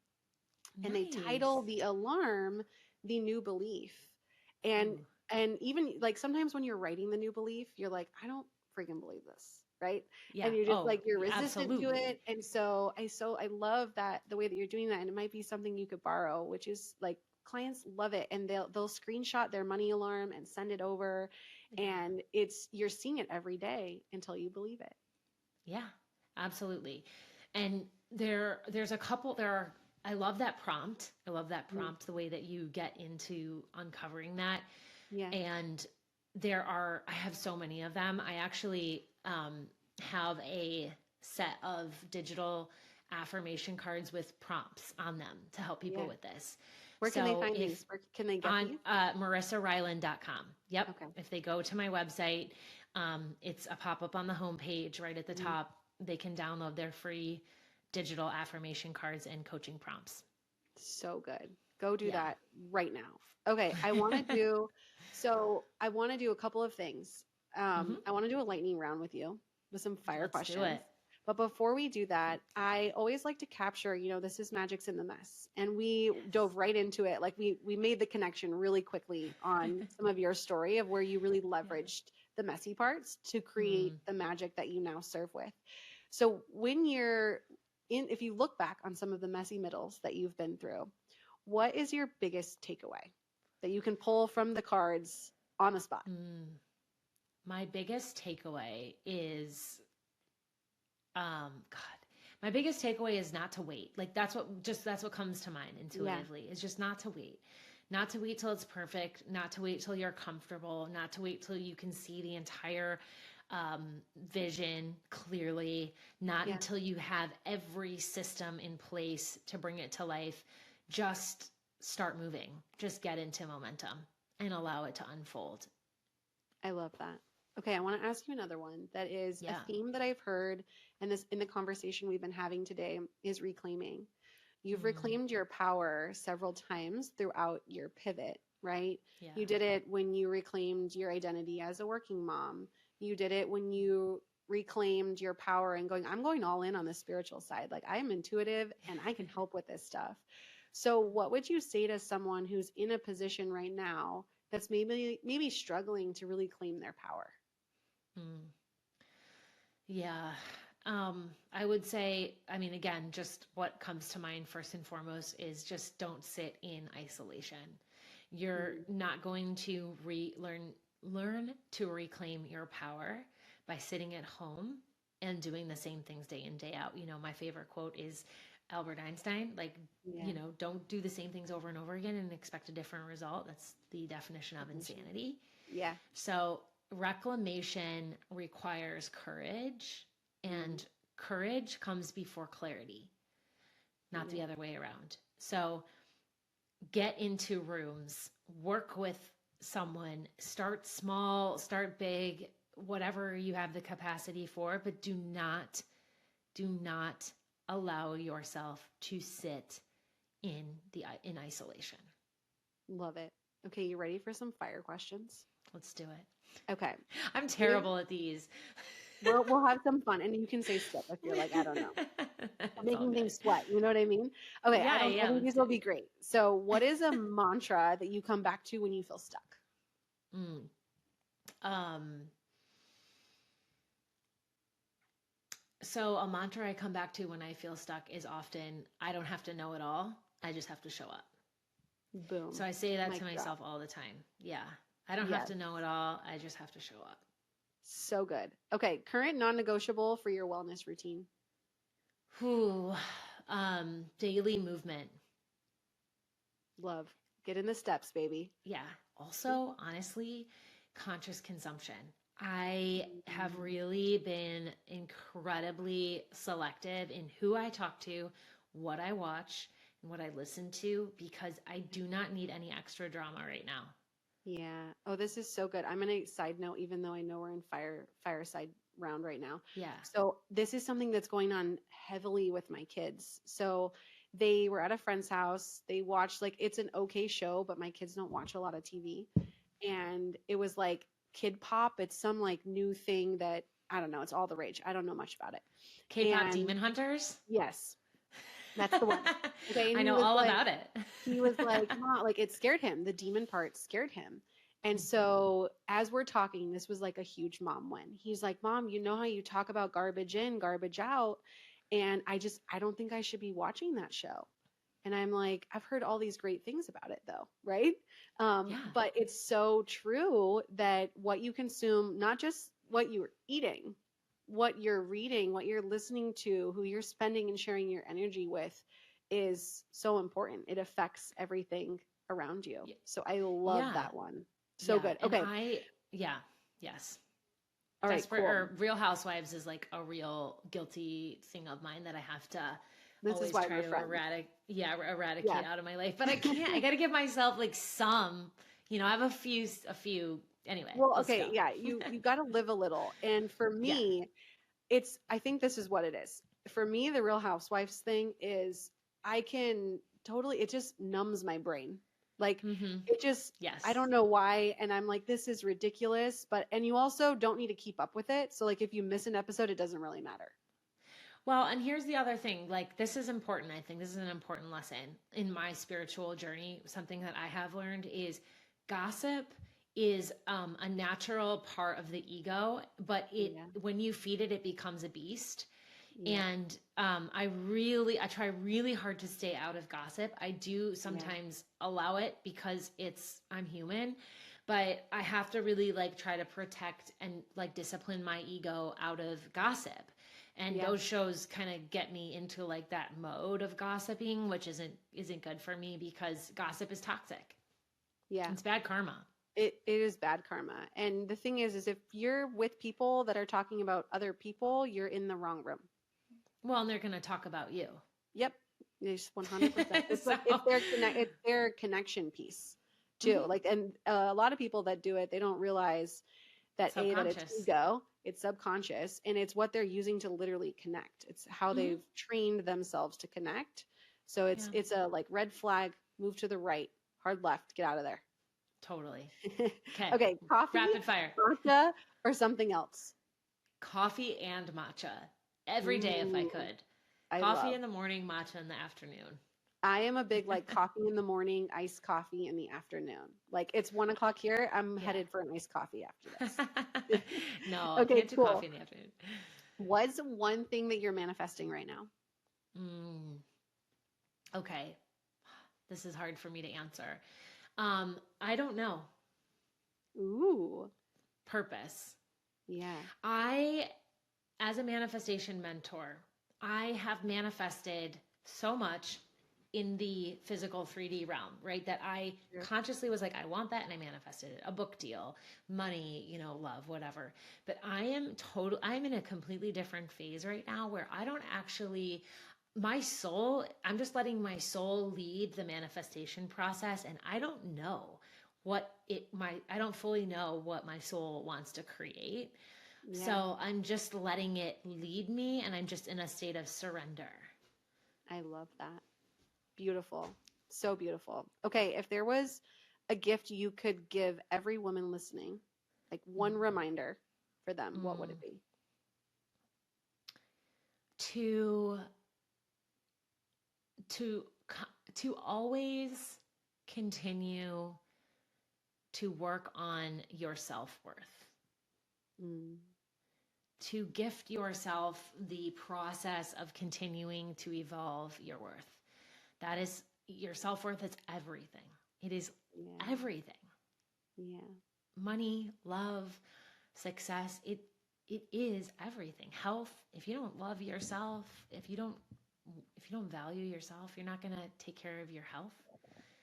[SPEAKER 1] And they title the alarm the new belief. And even, like, sometimes when you're writing the new belief, you're like, I don't freaking believe this, right? And you're just like, you're resistant to it. And so I love that, the way that you're doing that. And it might be something you could borrow, which is like, clients love it, and they'll screenshot their money alarm and send it over, and you're seeing it every day until you believe it.
[SPEAKER 2] Yeah, absolutely. And there's a couple, I love that prompt. I love that prompt, the way that you get into uncovering that. Yeah. And I have so many of them. I actually have a set of digital affirmation cards with prompts on them to help people with this.
[SPEAKER 1] Where can they find these? Where can they get these?
[SPEAKER 2] On marisarylan.com. Yep. Okay. If they go to my website, it's a pop-up on the homepage right at the top. They can download their free digital affirmation cards and coaching prompts.
[SPEAKER 1] So good. Go do that right now. Okay. I want to do a couple of things. I want to do a lightning round with you with some fire questions. Let's do it. But before we do that, I always like to capture, this is Magic's in the Mess. And we dove right into it. Like, we made the connection really quickly on some of your story of where you really leveraged the messy parts to create the magic that you now serve with. So when you're if you look back on some of the messy middles that you've been through, what is your biggest takeaway that you can pull from the cards on the spot?
[SPEAKER 2] My biggest takeaway is, God, my biggest takeaway is not to wait. Like that's what comes to mind intuitively, is just not to wait. Not to wait till it's perfect, not to wait till you're comfortable, not to wait till you can see the entire vision clearly, not until you have every system in place to bring it to life. Just start moving, just get into momentum and allow it to unfold.
[SPEAKER 1] I love that. Okay, I want to ask you another one that is a theme that I've heard, and this in the conversation we've been having today is reclaiming. You've reclaimed your power several times throughout your pivot, right?
[SPEAKER 2] Yeah.
[SPEAKER 1] You did it when you reclaimed your identity as a working mom. You did it when you reclaimed your power and I'm going all in on the spiritual side. Like I am intuitive and I can help with this stuff. So what would you say to someone who's in a position right now that's maybe struggling to really claim their power?
[SPEAKER 2] Yeah. I would say, I mean, again, just what comes to mind first and foremost is just don't sit in isolation. You're not going to learn to reclaim your power by sitting at home and doing the same things day in, day out. You know, my favorite quote is Albert Einstein, like, you know, don't do the same things over and over again and expect a different result. That's the definition of insanity.
[SPEAKER 1] Yeah.
[SPEAKER 2] So reclamation requires courage, and courage comes before clarity, not the other way around. So get into rooms, work with someone, start small, start big, whatever you have the capacity for, but do not allow yourself to sit in isolation.
[SPEAKER 1] Love it. Okay, you ready for some fire questions?
[SPEAKER 2] Let's do it.
[SPEAKER 1] Okay.
[SPEAKER 2] I'm terrible at these.
[SPEAKER 1] We'll have some fun, and you can say skip if you're like, I don't know. Making things sweat, you know what I mean? Okay, I think these will be great. So what is a mantra that you come back to when you feel stuck?
[SPEAKER 2] So a mantra I come back to when I feel stuck is often, I don't have to know it all. I just have to show up.
[SPEAKER 1] Boom.
[SPEAKER 2] So I say that to myself all the time. Yeah. I don't have to know it all. I just have to show up.
[SPEAKER 1] So good. Okay. Current non-negotiable for your wellness routine.
[SPEAKER 2] Daily movement.
[SPEAKER 1] Love. Get in the steps, baby.
[SPEAKER 2] Yeah. Also, honestly, conscious consumption. I have really been incredibly selective in who I talk to, what I watch, and what I listen to, because I do not need any extra drama right now.
[SPEAKER 1] Yeah. Oh, this is so good. I'm going to side note, even though I know we're in fireside round right now.
[SPEAKER 2] Yeah.
[SPEAKER 1] So this is something that's going on heavily with my kids. So they were at a friend's house. They watched it's an okay show, but my kids don't watch a lot of TV. And it was like Kid Pop. It's some new thing that, I don't know. It's all the rage. I don't know much about it.
[SPEAKER 2] K-pop Demon Hunters?
[SPEAKER 1] Yes. That's the one. Okay,
[SPEAKER 2] I know all about it.
[SPEAKER 1] He was like, Mom, it scared him. The demon part scared him. And so as we're talking, this was like a huge mom win. He's like, Mom, you know how you talk about garbage in, garbage out. And I don't think I should be watching that show. And I'm like, I've heard all these great things about it though. Right. But it's so true that what you consume, not just what you're eating, what you're reading, what you're listening to, who you're spending and sharing your energy with is so important. It affects everything around you. So I love that one. So good. Okay.
[SPEAKER 2] Yes.
[SPEAKER 1] All right. Cool.
[SPEAKER 2] Or Real Housewives is like a real guilty thing of mine that I have to always try to eradicate out of my life. But I can't. I got to give myself some. I have a few. Anyway.
[SPEAKER 1] Well, okay. Yeah. You got to live a little. And for me, I think this is what it is. For me, the Real Housewives thing is it just numbs my brain. It just, I don't know why. And I'm like, this is ridiculous. And you also don't need to keep up with it. So if you miss an episode, it doesn't really matter.
[SPEAKER 2] Well, and here's the other thing, this is important. I think this is an important lesson in my spiritual journey. Something that I have learned is gossip is a natural part of the ego, but when you feed it, it becomes a beast. Yeah. And I try really hard to stay out of gossip. I do sometimes allow it because I'm human, but I have to really like try to protect and like discipline my ego out of gossip. And those shows kind of get me into like that mode of gossiping, which isn't good for me because gossip is toxic.
[SPEAKER 1] Yeah.
[SPEAKER 2] It's bad karma.
[SPEAKER 1] It is bad karma. And the thing is if you're with people that are talking about other people, you're in the wrong room.
[SPEAKER 2] Well, and they're going to talk about you.
[SPEAKER 1] Yep. It's 100%. It's like it's their connection piece too. Like, and a lot of people that do it, they don't realize that that it's ego, it's subconscious, and it's what they're using to literally connect. It's how they've trained themselves to connect. So it's a like red flag, move to the right, hard left, get out of there.
[SPEAKER 2] Totally.
[SPEAKER 1] Okay. Coffee,
[SPEAKER 2] rapid fire,
[SPEAKER 1] matcha, or something else.
[SPEAKER 2] Coffee and matcha every day if I could. Coffee in the morning, matcha in the afternoon.
[SPEAKER 1] I am a big like coffee in the morning, iced coffee in the afternoon. Like it's 1 o'clock here. I'm headed for an iced coffee after this.
[SPEAKER 2] No, okay, can't do coffee in the afternoon.
[SPEAKER 1] What's one thing that you're manifesting right now?
[SPEAKER 2] Okay. This is hard for me to answer. I don't know.
[SPEAKER 1] Ooh.
[SPEAKER 2] Purpose.
[SPEAKER 1] Yeah.
[SPEAKER 2] As a manifestation mentor, I have manifested so much in the physical 3D realm, right? That I consciously was like, I want that. And I manifested it, a book deal, money, love, whatever. But I'm in a completely different phase right now where I don't actually, I'm just letting my soul lead the manifestation process. And I don't know I don't fully know what my soul wants to create. Yeah. So I'm just letting it lead me, and I'm just in a state of surrender.
[SPEAKER 1] I love that. Beautiful. So beautiful. Okay. If there was a gift you could give every woman listening, like one reminder for them, what would it be?
[SPEAKER 2] To always continue to work on your self-worth. To gift yourself the process of continuing to evolve your worth. That is, your self-worth is everything. It is everything.
[SPEAKER 1] Yeah.
[SPEAKER 2] Money, love, success, it is everything. Health, if you don't love yourself, if you don't value yourself, you're not going to take care of your health.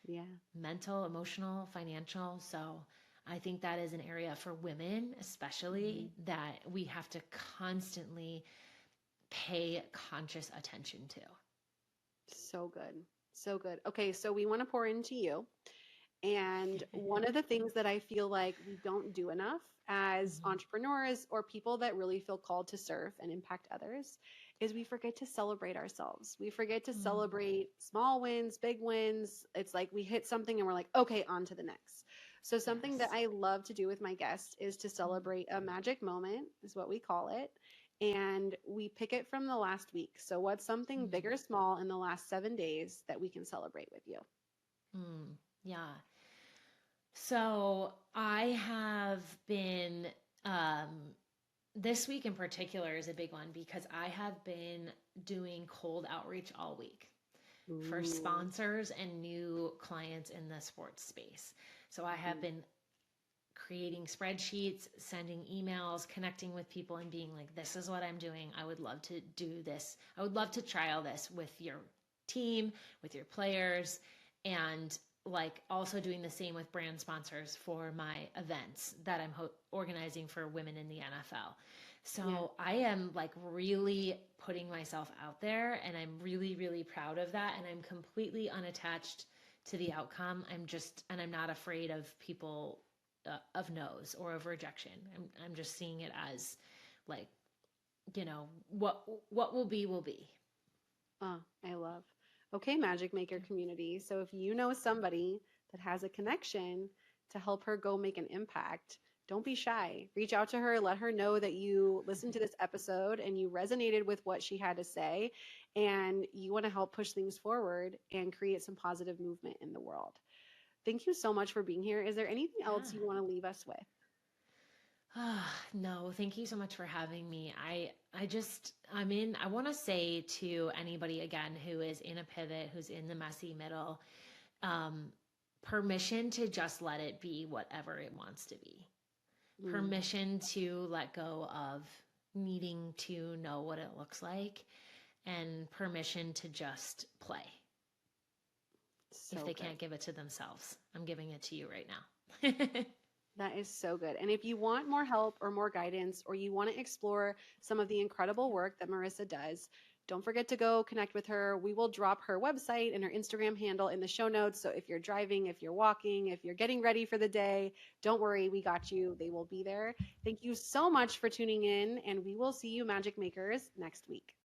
[SPEAKER 1] Yeah.
[SPEAKER 2] Mental, emotional, financial. So I think that is an area for women, especially, that we have to constantly pay conscious attention to.
[SPEAKER 1] So good. So good. Okay. So we want to pour into you. And one of the things that I feel like we don't do enough as entrepreneurs or people that really feel called to serve and impact others is we forget to celebrate ourselves. We forget to celebrate small wins, big wins. It's like we hit something and we're like, okay, on to the next. So something that I love to do with my guests is to celebrate a magic moment, is what we call it. And we pick it from the last week. So what's something big or small in the last 7 days that we can celebrate with you?
[SPEAKER 2] Yeah. So I have been, this week in particular is a big one because I have been doing cold outreach all week for sponsors and new clients in the sports space. So I have been creating spreadsheets, sending emails, connecting with people and being like, this is what I'm doing. I would love to do this. I would love to trial this with your team, with your players, and like also doing the same with brand sponsors for my events that I'm organizing for women in the NFL. So I am like really putting myself out there, and I'm really, really proud of that. And I'm completely unattached to the outcome. I'm not afraid of people, of no's or of rejection. I'm just seeing it as like, what will be, will be.
[SPEAKER 1] Oh, I love. Okay, Magic Maker community. So if you know somebody that has a connection to help her go make an impact, don't be shy. Reach out to her, let her know that you listened to this episode and you resonated with what she had to say, and you want to help push things forward and create some positive movement in the world. Thank you so much for being here. Is there anything else you want to leave us with?
[SPEAKER 2] No, thank you so much for having me. I want to say to anybody again who is in a pivot, who's in the messy middle, um, permission to just let it be whatever it wants to be. Permission to let go of needing to know what it looks like, and permission to just play.
[SPEAKER 1] So
[SPEAKER 2] if they
[SPEAKER 1] good.
[SPEAKER 2] can't give it to themselves, I'm giving it to you right now.
[SPEAKER 1] That is so good. And if you want more help or more guidance, or you want to explore some of the incredible work that Marisa does, don't forget to go connect with her. We will drop her website and her Instagram handle in the show notes. So if you're driving, if you're walking, if you're getting ready for the day, don't worry, we got you. They will be there. Thank you so much for tuning in, and we will see you, Magic Makers, next week.